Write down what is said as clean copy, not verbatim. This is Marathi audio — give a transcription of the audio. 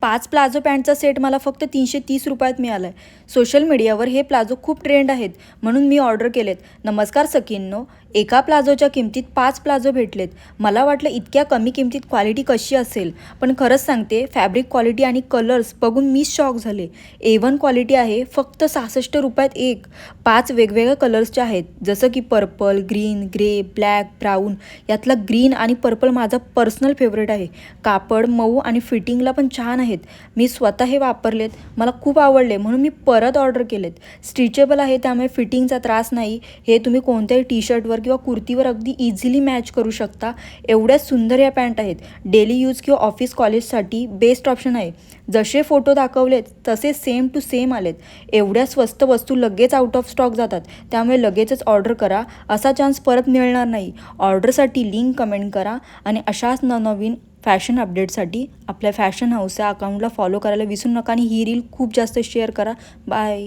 5 प्लाझो पॅन्टचा सेट मला फक्त 330 रुपयात मिळाला आहे. सोशल मीडियावर हे प्लाझो खूप ट्रेंड आहेत म्हणून मी ऑर्डर केलेत. नमस्कार सखींनो, एका प्लाझोच्या किमतीत 5 प्लाझो भेटलेत. मला वाटलं इतक्या कमी किमतीत क्वालिटी कशी असेल, पण खरंच सांगते फॅब्रिक क्वालिटी आणि कलर्स बघून मी शॉक झाले. A1 क्वालिटी आहे. फक्त 66 रुपयात एक. 5 वेगवेगळ्या कलर्सचे आहेत, जसं की purple, green, grey, black, brown. यातला ग्रीन आणि पर्पल माझा पर्सनल फेवरेट आहे. कापड मऊ आणि फिटिंगला पण छान आहे. मी स्वतः हे वापरलेत, मला खूप आवडले म्हणून मी परत ऑर्डर केलेत. स्ट्रेचेबल आहे त्यामुळे फिटिंगचा त्रास नाही. हे तुम्ही कोणत्याही टी शर्टवर किंवा कुर्तीवर अगदी इझिली मॅच करू शकता. एवढ्या सुंदर या पॅन्ट आहेत. डेली यूज किंवा ऑफिस कॉलेजसाठी बेस्ट ऑप्शन आहे. जसे फोटो दाखवलेत तसे सेम टू सेम आलेत. एवढ्या स्वस्त वस्तू लगेच आउट ऑफ स्टॉक जातात, त्यामुळे लगेचच ऑर्डर करा. असा चान्स परत मिळणार नाही. ऑर्डरसाठी लिंक कमेंट करा आणि अशाच नवनवीन फॅशन अपडेटसाठी आपल्या फॅशन हाऊस या अकाउंटला फॉलो करायला विसरू नका आणि ही रील खूप जास्त शेअर करा. बाय.